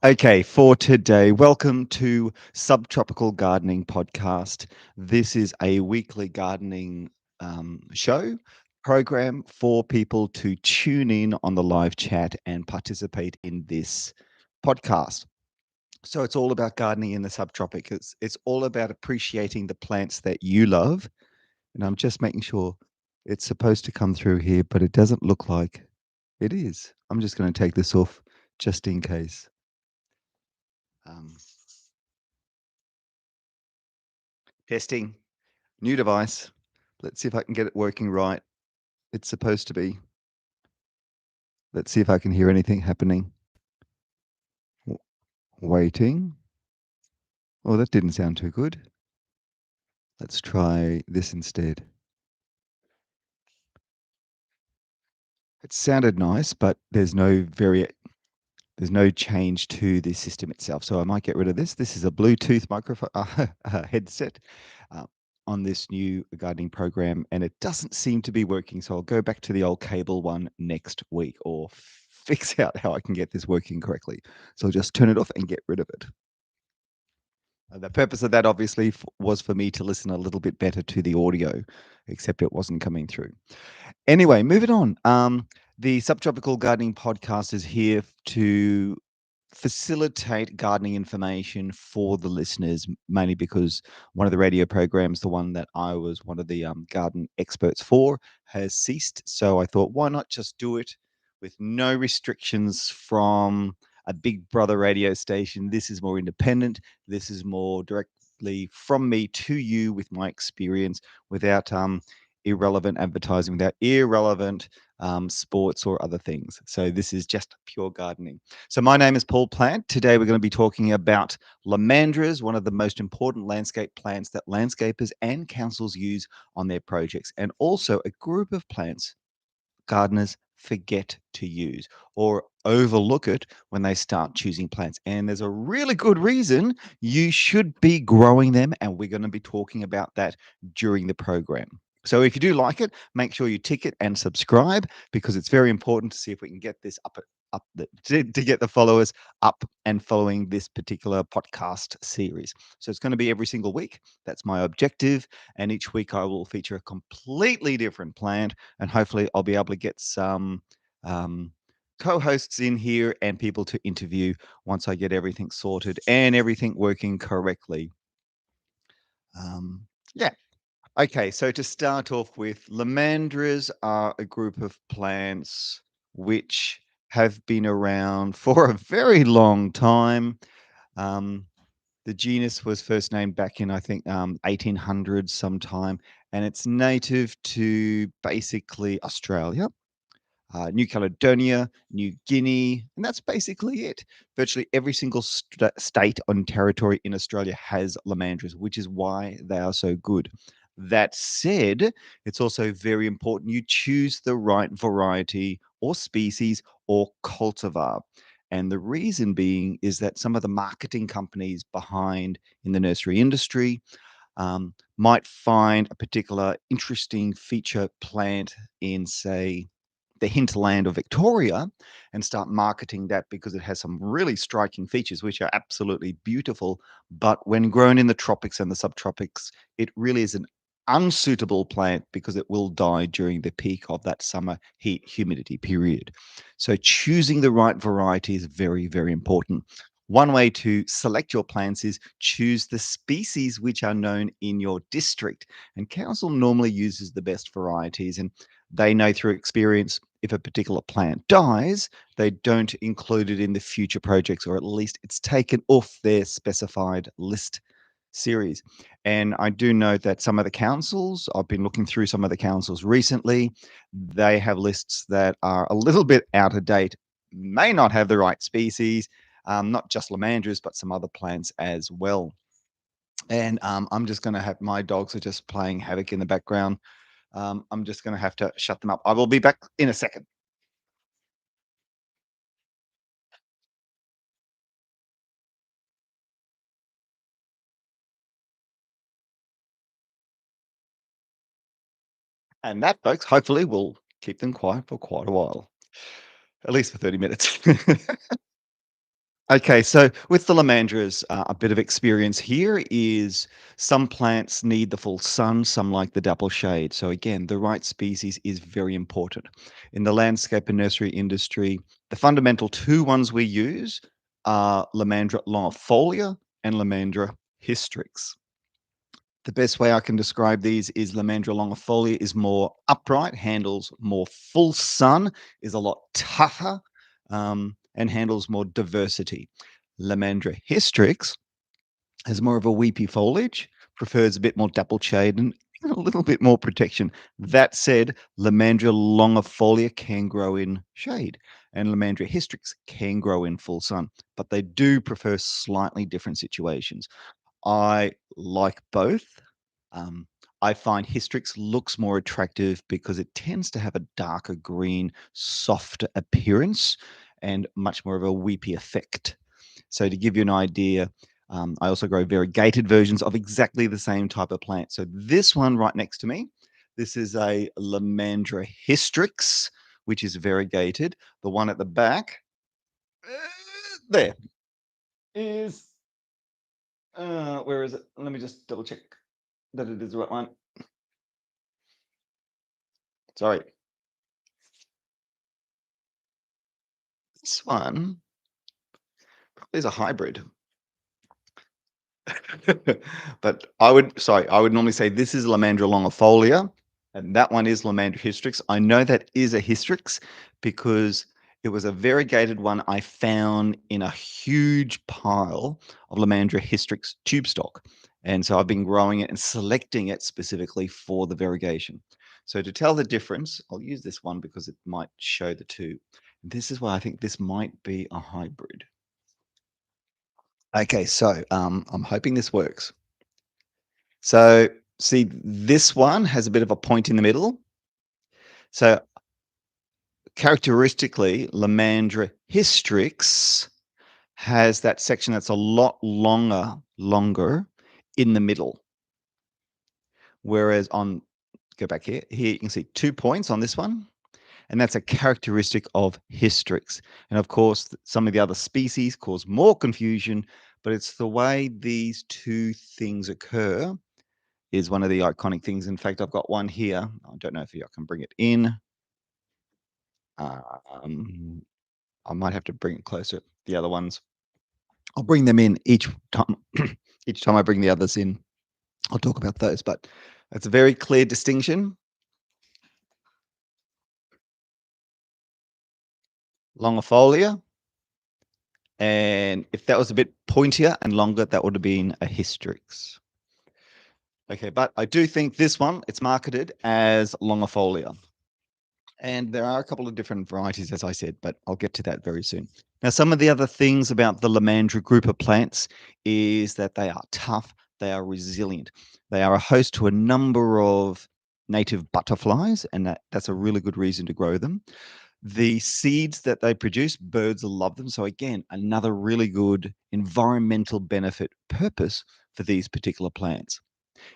Okay, for today, welcome to Subtropical Gardening Podcast. This is a weekly gardening show program for people to tune in on the live chat and participate in this podcast. So it's all about gardening in the subtropics. It's all about appreciating the plants that you love. And I'm just making sure it's supposed to come through here, but it doesn't look like it is. I'm just going to take this off just in case. Um, Testing. New device. Let's see if I can get it working right. It's supposed to be. Let's see if I can hear anything happening. Waiting. Oh, that didn't sound too good. Let's try this instead. It sounded nice, but there's no change to the system itself. So I might get rid of this. This is a Bluetooth microphone headset uh, on this new gardening program, and it doesn't seem to be working. So I'll go back to the old cable one next week or fix out how I can get this working correctly. So I'll just turn it off and get rid of it. The purpose of that obviously was for me to listen a little bit better to the audio, except it wasn't coming through. Anyway, moving on. The Subtropical Gardening Podcast is here to facilitate gardening information for the listeners, mainly because one of the radio programs, the one that I was one of the garden experts for, has ceased. So I thought, why not just do it with no restrictions from a big brother radio station? This is more independent. This is more directly from me to you with my experience without irrelevant advertising, without irrelevant sports or other things. So this is just pure gardening. So my name is Paul Plant. Today we're going to be talking about Lomandras, one of the most important landscape plants that landscapers and councils use on their projects, and also a group of plants gardeners forget to use or overlook it when they start choosing plants. And there's a really good reason you should be growing them, and we're going to be talking about that during the program. So if you do like it, make sure you tick it and subscribe, because it's very important to see if we can get this to get the followers up and following this particular podcast series. So it's going to be every single week. That's my objective. And each week I will feature a completely different plant, and hopefully I'll be able to get some co-hosts in here and people to interview once I get everything sorted and everything working correctly. Yeah. Okay, so to start off with, Lomandras are a group of plants which have been around for a very long time. Um, the genus was first named back in, I think, 1800s sometime, and it's native to basically Australia, New Caledonia, New Guinea, and that's basically it. Virtually every single state and territory in Australia has Lomandras, which is why they are so good. That said, it's also very important you choose the right variety or species or cultivar. And the reason being is that some of the marketing companies behind in the nursery industry might find a particular interesting feature plant in, say, the hinterland of Victoria and start marketing that because it has some really striking features, which are absolutely beautiful. But when grown in the tropics and the subtropics, it really is an unsuitable plant because it will die during the peak of that summer heat humidity period. So choosing the right variety is very, very important. One way to select your plants is choose the species which are known in your district. And council normally uses the best varieties, and they know through experience if a particular plant dies, they don't include it in the future projects, or at least it's taken off their specified list series. And I do know that some of the councils, I've been looking through some of the councils recently, they have lists that are a little bit out of date, may not have the right species, not just Lomandras, but some other plants as well. And I'm just going to have, my dogs are just playing havoc in the background. I'm just going to have to shut them up. I will be back in a second. And that, folks, hopefully will keep them quiet for quite a while, at least for 30 minutes. Okay, so with the Lomandras, a bit of experience here is some plants need the full sun, some like the dapple shade. So again, the right species is very important. In the landscape and nursery industry, the fundamental two ones we use are Lomandra longifolia and Lomandra hystrix. The best way I can describe these is Lomandra longifolia is more upright, handles more full sun, is a lot tougher, and handles more diversity. Lomandra hystrix has more of a weepy foliage, prefers a bit more dapple shade and a little bit more protection. That said, Lomandra longifolia can grow in shade and Lomandra hystrix can grow in full sun, but they do prefer slightly different situations. I like both. Um, I find Hystrix looks more attractive because it tends to have a darker green, softer appearance and much more of a weepy effect. So to give you an idea, I also grow variegated versions of exactly the same type of plant. So this one right next to me, this is a Lomandra hystrix, which is variegated. The one at the back, there is, where is it? Let me just double check that it is the right one. Sorry. This one is a hybrid. But I would normally say this is Lomandra longifolia, and that one is Lomandra hystrix. I know that is a hystrix because it was a variegated one I found in a huge pile of Lomandra hystrix tube stock. And so I've been growing it and selecting it specifically for the variegation. So to tell the difference, I'll use this one because it might show the two. This is why I think this might be a hybrid. Okay, so I'm hoping this works. So see, this one has a bit of a point in the middle. So characteristically, Lomandra hystrix has that section that's a lot longer in the middle. Whereas on, go back here, here you can see 2 points on this one. And that's a characteristic of hystrix. And of course, some of the other species cause more confusion, but it's the way these two things occur is one of the iconic things. In fact, I've got one here. I don't know if I can bring it in. Um, I might have to bring it closer. The other ones, I'll bring them in each time. Each time I bring the others in, I'll talk about those. But it's a very clear distinction. Longifolia, and if that was a bit pointier and longer, that would have been a hystrix. Okay, but I do think this one, it's marketed as longifolia. And there are a couple of different varieties, as I said, but I'll get to that very soon. Now, some of the other things about the Lomandra group of plants is that they are tough, they are resilient. They are a host to a number of native butterflies, and that's a really good reason to grow them. The seeds that they produce, birds love them. So again, another really good environmental benefit purpose for these particular plants.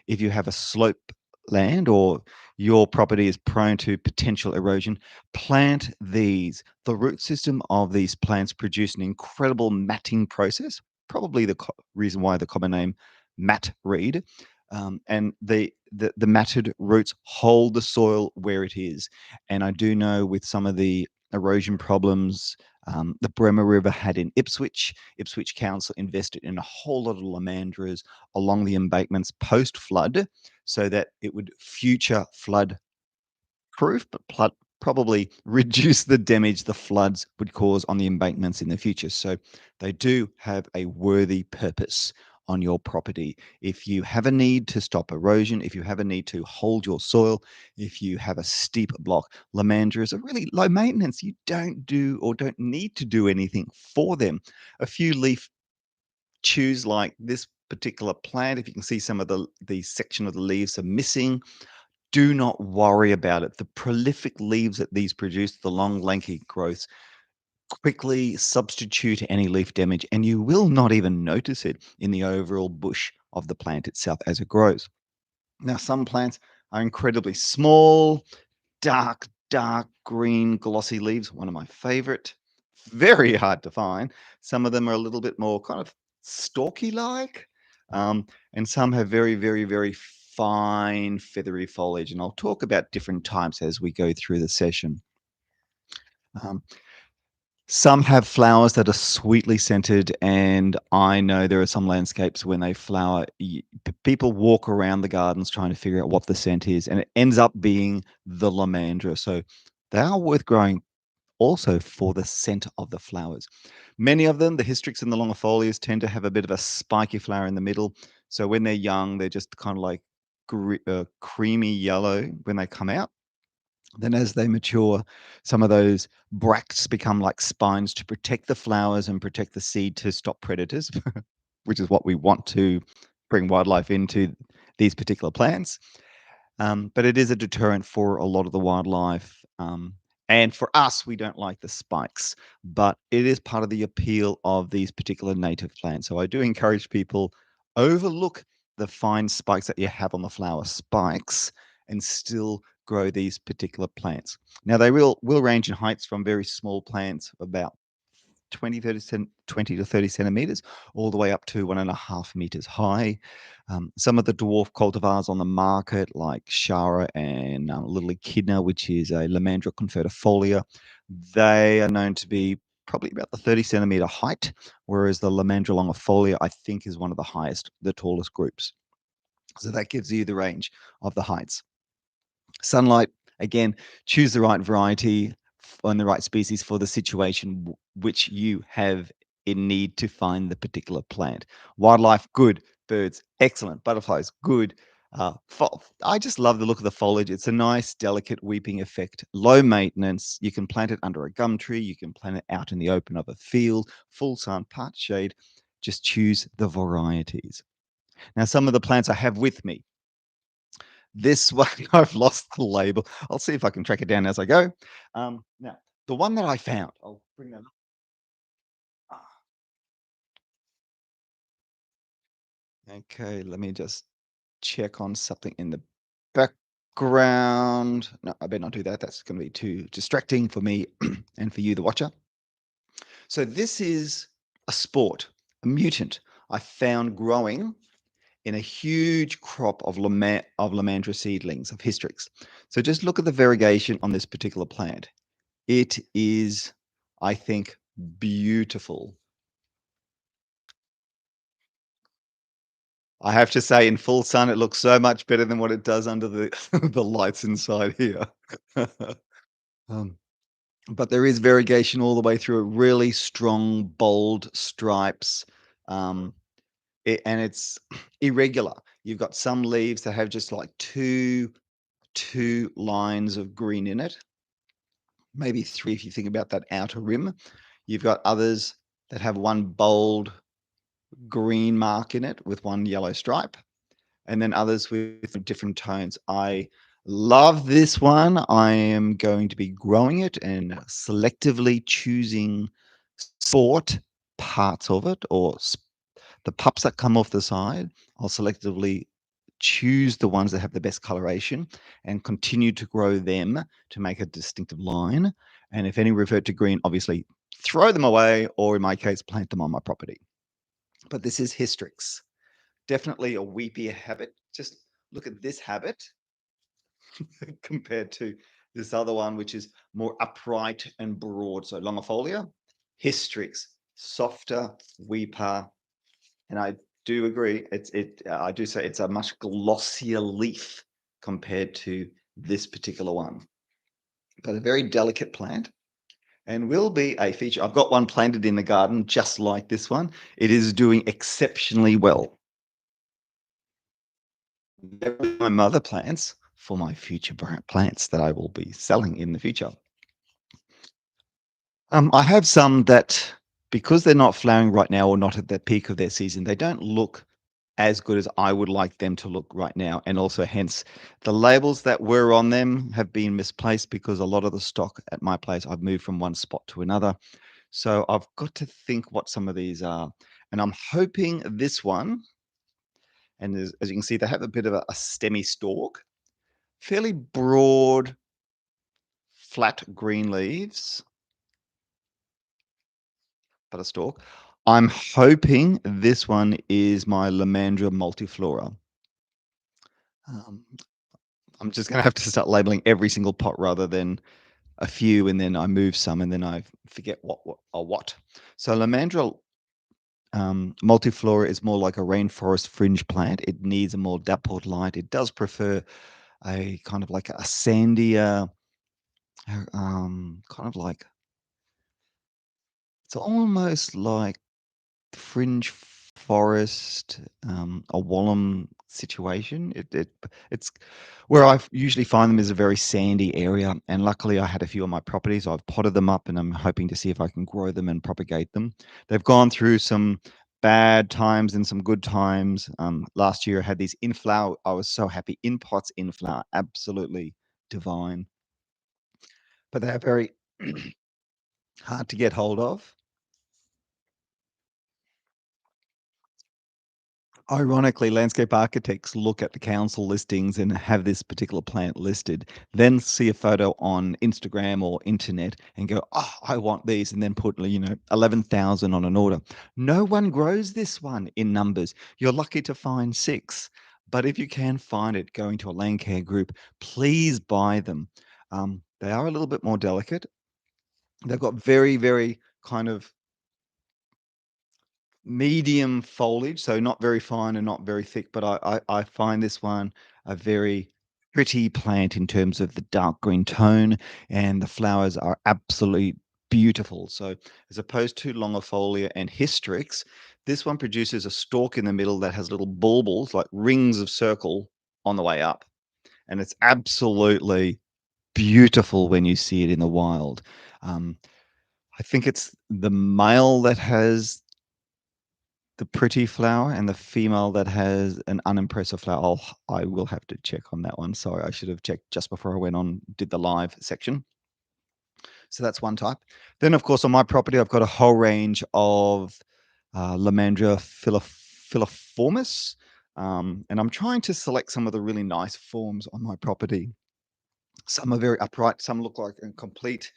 If you have a slope land or your property is prone to potential erosion, plant these. The root system of these plants produce an incredible matting process, probably the reason why the common name mat reed. And the matted roots hold the soil where it is. And I do know with some of the erosion problems the Bremer River had in Ipswich, Ipswich Council invested in a whole lot of lomandras along the embankments post flood so that it would future flood proof, but probably reduce the damage the floods would cause on the embankments in the future. So they do have a worthy purpose on your property. If you have a need to stop erosion, if you have a need to hold your soil, if you have a steep block, lomandras are really low maintenance. You don't do or don't need to do anything for them. A few leaf chews like this particular plant, if you can see some of the section of the leaves are missing, do not worry about it. The prolific leaves that these produce, the long, lanky growths, quickly substitute any leaf damage, and you will not even notice it in the overall bush of the plant itself as it grows. Now, some plants are incredibly small, dark green, glossy leaves, one of my favorite. very hard to find. Some of them are a little bit more kind of stalky-like, and some have very, very, very fine feathery foliage, and I'll talk about different types as we go through the session. Um, some have flowers that are sweetly scented, and I know there are some landscapes when they flower, people walk around the gardens trying to figure out what the scent is, and it ends up being the Lomandra. So they are worth growing also for the scent of the flowers. Many of them, the hystrix and the longifolias, tend to have a bit of a spiky flower in the middle. So when they're young, they're just kind of like creamy yellow when they come out. Then as they mature, some of those bracts become like spines to protect the flowers and protect the seed to stop predators, which is what we want to bring wildlife into these particular plants. But it is a deterrent for a lot of the wildlife. And for us, we don't like the spikes, but it is part of the appeal of these particular native plants. So I do encourage people overlook the fine spikes that you have on the flower spikes and still grow these particular plants. Now they will range in heights from very small plants, about 20 to 30 centimeters, all the way up to 1.5 meters high. Some of the dwarf cultivars on the market, like Shara and Little Echidna, which is a Lomandra convertifolia, they are known to be probably about the 30 centimeter height, whereas the Lomandra longifolia, I think, is one of the highest, the tallest groups. So that gives you the range of the heights. Sunlight, again, choose the right variety and the right species for the situation which you have in need to find the particular plant. Wildlife, good. Birds, excellent. Butterflies, good. I just love the look of the foliage. It's a nice, delicate weeping effect. Low maintenance. You can plant it under a gum tree. You can plant it out in the open of a field, full sun, part shade. Just choose the varieties. Now, some of the plants I have with me. This one, I've lost the label. I'll see if I can track it down as I go. Now, the one that I found, I'll bring that up. Ah, okay, let me just check on something in the background. No, I better not do that. That's going to be too distracting for me and for you, the watcher. So this is a sport, a mutant I found growing in a huge crop of Lomandra seedlings, of hystrix. So just look at the variegation on this particular plant. It is, I think, beautiful. I have to say, in full sun, it looks so much better than what it does under the the lights inside here. Um, but there is variegation all the way through it, really strong, bold stripes. Um, and it's irregular. You've got some leaves that have just like two lines of green in it, maybe three if you think about that outer rim. You've got others that have one bold green mark in it with one yellow stripe, and then others with different tones. I love this one. I am going to be growing it and selectively choosing sport parts of it, or the pups that come off the side. I'll selectively choose the ones that have the best coloration and continue to grow them to make a distinctive line. And if any revert to green, obviously throw them away, or in my case, plant them on my property. But this is Hystrix. Definitely a weepier habit. Just look at this habit compared to this other one, which is more upright and broad. So longifolia, Hystrix, softer, weeper. And I do agree. I do say it's a much glossier leaf compared to this particular one. But a very delicate plant and will be a feature. I've got one planted in the garden just like this one. It is doing exceptionally well. They're my mother plants for my future plants that I will be selling in the future. I have some that, because they're not flowering right now or not at the peak of their season, they don't look as good as I would like them to look right now. And also, hence, the labels that were on them have been misplaced because a lot of the stock at my place, I've moved from one spot to another. So I've got to think what some of these are. And I'm hoping this one, and as you can see, they have a bit of a stemmy stalk, fairly broad, flat green leaves. but a stalk. I'm hoping this one is my Lomandra multiflora. Um, I'm just going to have to start labeling every single pot rather than a few, and then I move some, and then I forget what are what. So Lomandra multiflora is more like a rainforest fringe plant. It needs a more dappled light. It does prefer a kind of like a sandier, kind of like it's almost like fringe forest, a Wallam situation. It's where I usually find them is a very sandy area, and luckily I had a few on my properties. I've potted them up, and I'm hoping to see if I can grow them and propagate them. They've gone through some bad times and some good times. Last year I had these in flower. I was so happy. In pots, in flower, absolutely divine. But they're very hard to get hold of. Ironically, landscape architects look at the council listings and have this particular plant listed, then see a photo on Instagram or internet and go, "Oh, I want these," and then put, 11,000 on an order. No one grows this one in numbers. You're lucky to find 6. But if you can find it, going to a land care group, please buy them. They are a little bit more delicate. They've got very, very kind of medium foliage, so not very fine and not very thick, but I find this one a very pretty plant in terms of the dark green tone, and the flowers are absolutely beautiful. So as opposed to longifolia and hystrix, this one produces a stalk in the middle that has little bulbils, like rings of circle on the way up, and it's absolutely beautiful when you see it in the wild. Um, I think it's the male that has the pretty flower and the female that has an unimpressive flower. I will have to check on that one. Sorry, I should have checked just before I went on, did the live section. So that's one type. Then, of course, on my property, I've got a whole range of Lomandra filiformis. And I'm trying to select some of the really nice forms on my property. Some are very upright. Some look like a complete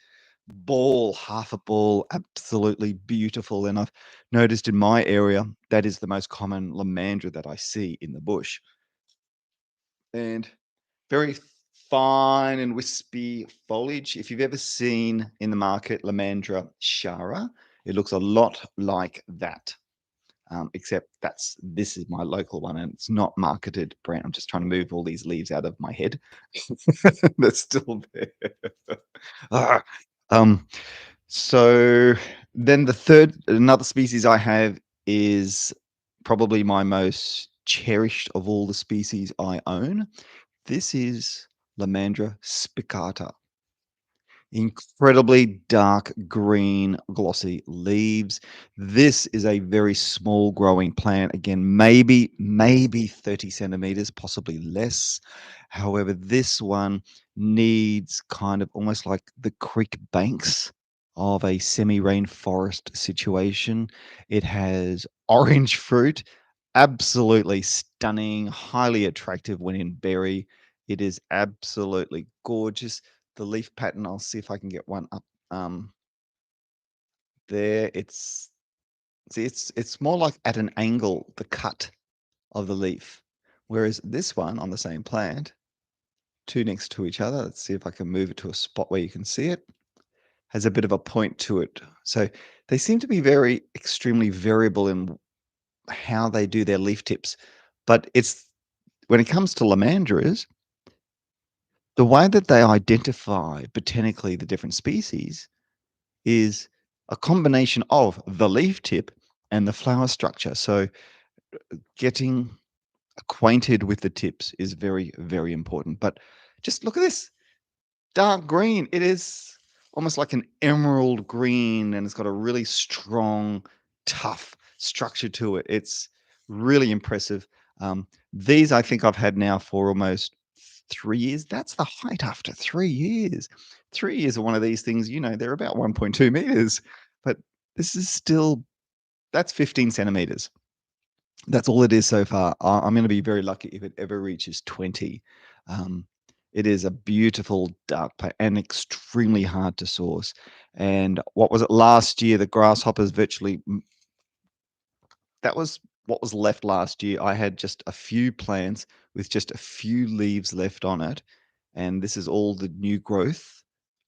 ball, half a ball, absolutely beautiful. And I've noticed in my area that is the most common Lomandra that I see in the bush. And very fine and wispy foliage. If you've ever seen in the market Lomandra Shara, it looks a lot like that. Except this is my local one, and it's not marketed brand. I'm just trying to move all these leaves out of my head. They're still there. Ah, um, so then another species I have is probably my most cherished of all the species I own. This is Lomandra spicata. Incredibly dark green, glossy leaves. This is a very small growing plant. Again, maybe 30 centimeters, possibly less. However, this one needs kind of almost like the creek banks of a semi-rainforest situation. It has orange fruit, absolutely stunning, highly attractive when in berry. It is absolutely gorgeous. The leaf pattern, I'll see if I can get one up there. It's more like at an angle, the cut of the leaf. Whereas this one on the same plant, two next to each other, let's see if I can move it to a spot where you can see it, has a bit of a point to it. So they seem to be very extremely variable in how they do their leaf tips. But it's when it comes to Lomandras, the way that they identify botanically the different species is a combination of the leaf tip and the flower structure. So getting acquainted with the tips is very, very important. But just look at this dark green. It is almost like an emerald green, and it's got a really strong, tough structure to it. It's really impressive. These I think I've had now for almost 3 years. That's the height after 3 years. 3 years of one of these things, they're about 1.2 meters, but this is still, that's 15 centimeters. That's all it is so far. I'm going to be very lucky if it ever reaches 20. Um, it is a beautiful dark plant and extremely hard to source. And what was it last year? The grasshoppers virtually that was what was left last year. I had just a few plants with just a few leaves left on it, and this is all the new growth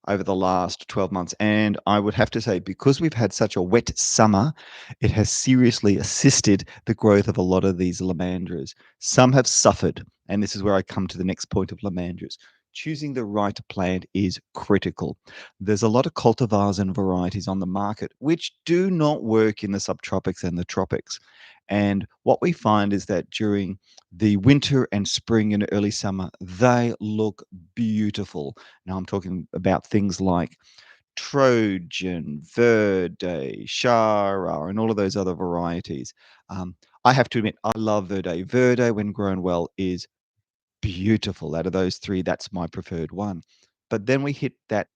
over the last 12 months. And I would have to say, because we've had such a wet summer, it has seriously assisted the growth of a lot of these lomandras. Some have suffered, and this is where I come to the next point of lomandras. Choosing the right plant is critical. There's a lot of cultivars and varieties on the market which do not work in the subtropics and the tropics. And what we find is that during the winter and spring and early summer, they look beautiful. Now, I'm talking about things like Trojan, Verde, Shara, and all of those other varieties. I have to admit, I love Verde. Verde, when grown well, is beautiful. Out of those three, that's my preferred one. But then we hit that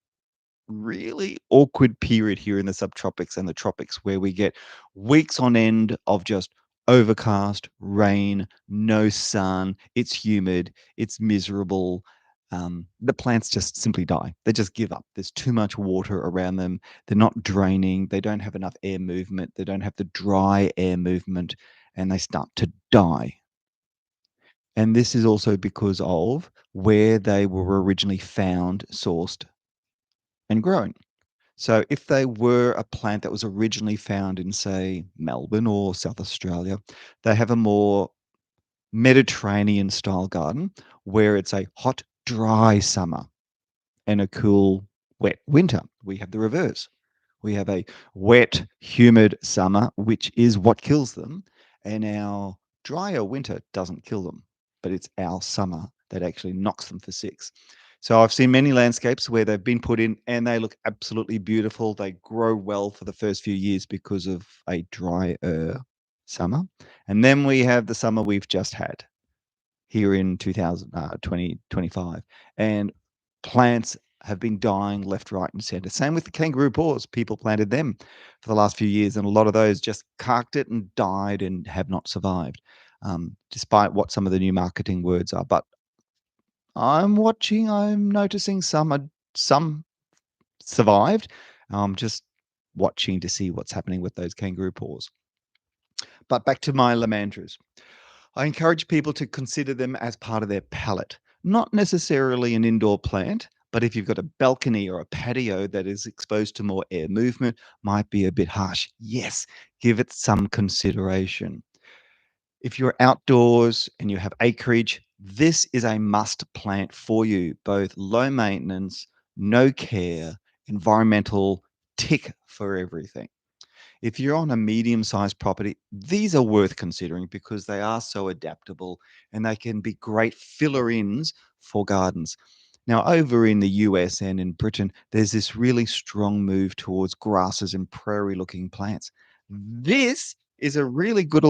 really awkward period here in the subtropics and the tropics where we get weeks on end of just overcast, rain, no sun, it's humid, it's miserable. The plants just simply die. They just give up. There's too much water around them. They're not draining. They don't have enough air movement. They don't have the dry air movement, and they start to die. And this is also because of where they were originally found, sourced, and grown. So if they were a plant that was originally found in, say, Melbourne or South Australia, they have a more Mediterranean style garden where it's a hot, dry summer and a cool, wet winter. We have the reverse. We have a wet, humid summer, which is what kills them, and our drier winter doesn't kill them, but it's our summer that actually knocks them for six. So I've seen many landscapes where they've been put in and they look absolutely beautiful. They grow well for the first few years because of a drier summer. And then we have the summer we've just had here in 2025. And plants have been dying left, right, and center. Same with the kangaroo paws. People planted them for the last few years, and a lot of those just carked it and died and have not survived, despite what some of the new marketing words are. But I'm watching, I'm noticing some survived. I'm just watching to see what's happening with those kangaroo paws. But back to my lomandras. I encourage people to consider them as part of their palette, not necessarily an indoor plant, but if you've got a balcony or a patio that is exposed to more air movement, might be a bit harsh. Yes, give it some consideration. If you're outdoors and you have acreage, this is a must plant for you, both low maintenance, no care, environmental, tick for everything. If you're on a medium-sized property, these are worth considering because they are so adaptable and they can be great filler-ins for gardens. Now, over in the US and in Britain, there's this really strong move towards grasses and prairie-looking plants. This is a really good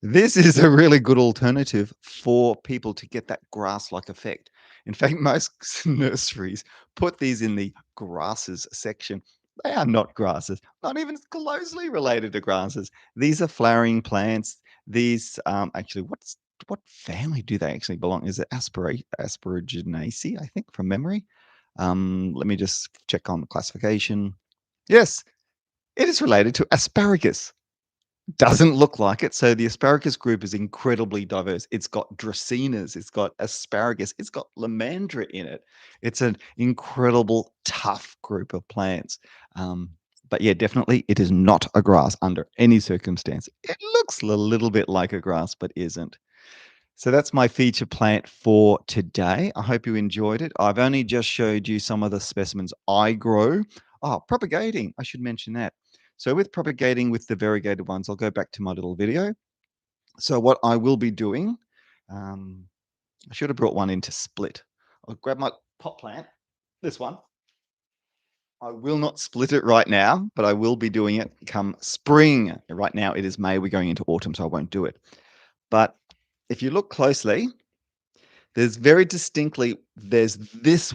this is a really good alternative for people to get that grass-like effect. In fact, most nurseries put these in the grasses section. They are not grasses, not even closely related to grasses. These are flowering plants. These, actually, what family do they actually belong? Is it Asperginaceae, I think, from memory? Let me just check on the classification. Yes, it is related to asparagus. Doesn't look like it. So the asparagus group is incredibly diverse. It's got dracaenas, it's got asparagus, it's got lomandra in it. It's an incredible tough group of plants. But yeah, definitely it is not a grass under any circumstance. It looks a little bit like a grass, but isn't. So that's my feature plant for today. I hope you enjoyed it. I've only just showed you some of the specimens I grow. Oh, propagating. I should mention that. So with propagating with the variegated ones, I'll go back to my little video. So what I will be doing, I should have brought one in to split. I'll grab my pot plant, this one. I will not split it right now, but I will be doing it come spring. Right now it is May, we're going into autumn, so I won't do it. But if you look closely, there's very distinctly, there's this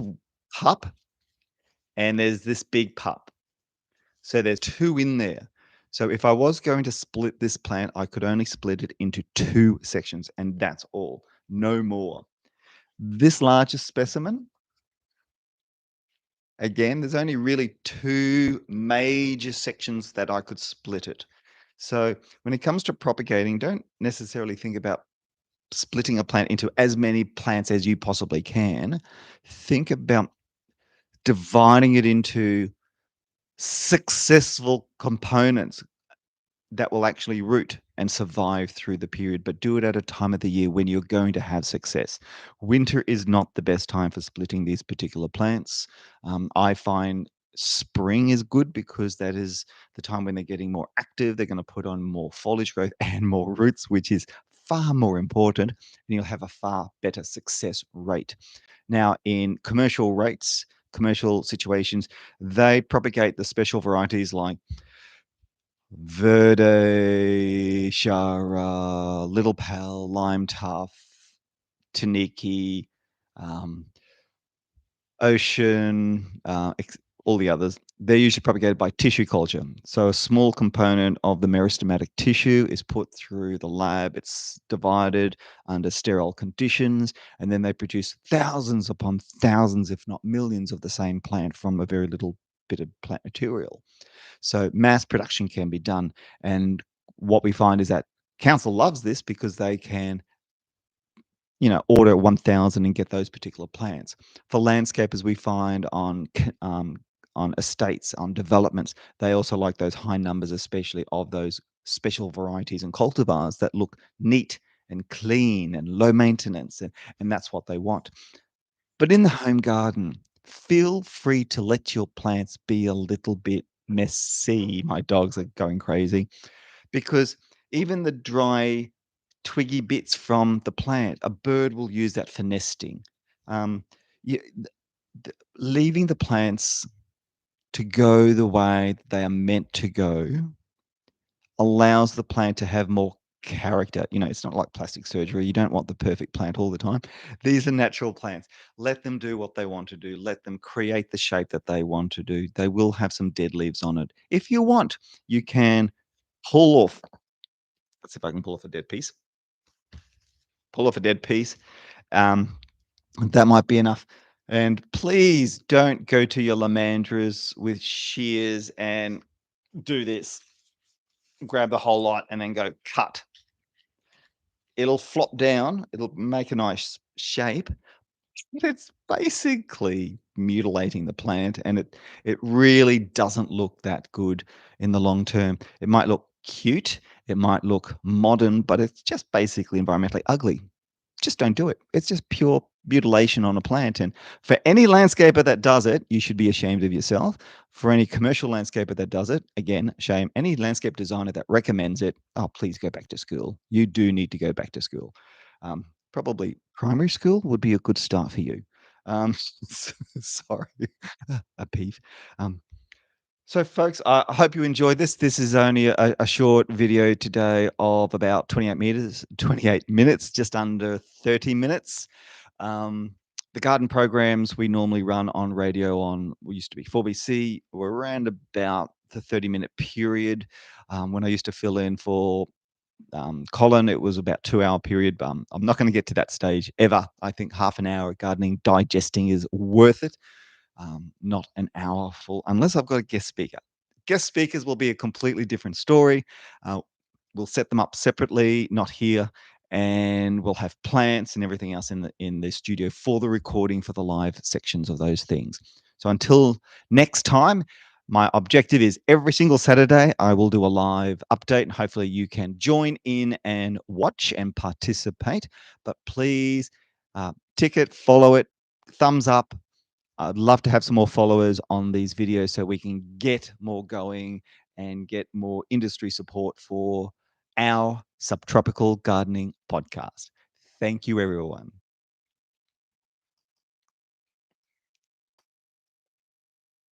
pup and there's this big pup. So there's two in there. So if I was going to split this plant, I could only split it into two sections, and that's all, no more. This largest specimen, Again, there's only really two major sections that I could split it. So when it comes to propagating, don't necessarily think about splitting a plant into as many plants as you possibly can. Think about dividing it into successful components that will actually root and survive through the period, but do it at a time of the year when you're going to have success. Winter is not the best time for splitting these particular plants. I find spring is good because that is the time when they're getting more active. They're going to put on more foliage growth and more roots, which is far more important, and you'll have a far better success rate. Now, in commercial situations, they propagate the special varieties like Verde, Shara, Little Pal, Lime Tough, Taniki, um, Ocean, all the others. They're usually propagated by tissue culture. So a small component of the meristematic tissue is put through the lab. It's divided under sterile conditions, and then they produce thousands upon thousands, if not millions, of the same plant from a very little bit of plant material. So mass production can be done. And what we find is that council loves this because they can, order 1,000 and get those particular plants. For landscapers, we find on estates, on developments, they also like those high numbers, especially of those special varieties and cultivars that look neat and clean and low maintenance, and that's what they want. But in the home garden, feel free to let your plants be a little bit messy. My dogs are going crazy because even the dry, twiggy bits from the plant, a bird will use that for nesting. Um, you, Leaving the plants to go the way they are meant to go allows the plant to have more character. It's not like plastic surgery. You don't want the perfect plant all the time. These are natural plants. Let them do what they want to do. Let them create the shape that they want to do. They will have some dead leaves on it. If you want, you can pull off. Let's see if I can pull off a dead piece. Pull off a dead piece. Um, that might be enough. And please don't go to your Lomandras with shears and do this. Grab the whole lot and then go cut. It'll flop down. It'll make a nice shape, but it's basically mutilating the plant, and it really doesn't look that good in the long term. It might look cute, it might look modern, but it's just basically environmentally ugly. Just don't do it. It's just pure mutilation on a plant. And for any landscaper that does it, you should be ashamed of yourself. For any commercial landscaper that does it, again, shame. Any landscape designer that recommends it, oh, please go back to school. You do need to go back to school. Probably primary school would be a good start for you. Um, sorry, a peeve. Um, so, folks, I hope you enjoyed this. This is only a short video today of about 28 minutes, just under 30 minutes. The garden programs we normally run on radio we used to be 4BC, were around about the 30-minute period. When I used to fill in for Colin, it was about 2-hour period. But I'm not going to get to that stage ever. I think half an hour of gardening digesting is worth it. Not an hour full, unless I've got a guest speaker. Guest speakers will be a completely different story. Uh, we'll set them up separately, not here, and we'll have plants and everything else in the studio for the recording for the live sections of those things. So until next time, my objective is every single Saturday I will do a live update, and hopefully you can join in and watch and participate. But please tick it, follow it, thumbs up. I'd love to have some more followers on these videos so we can get more going and get more industry support for our Subtropical Gardening podcast. Thank you, everyone.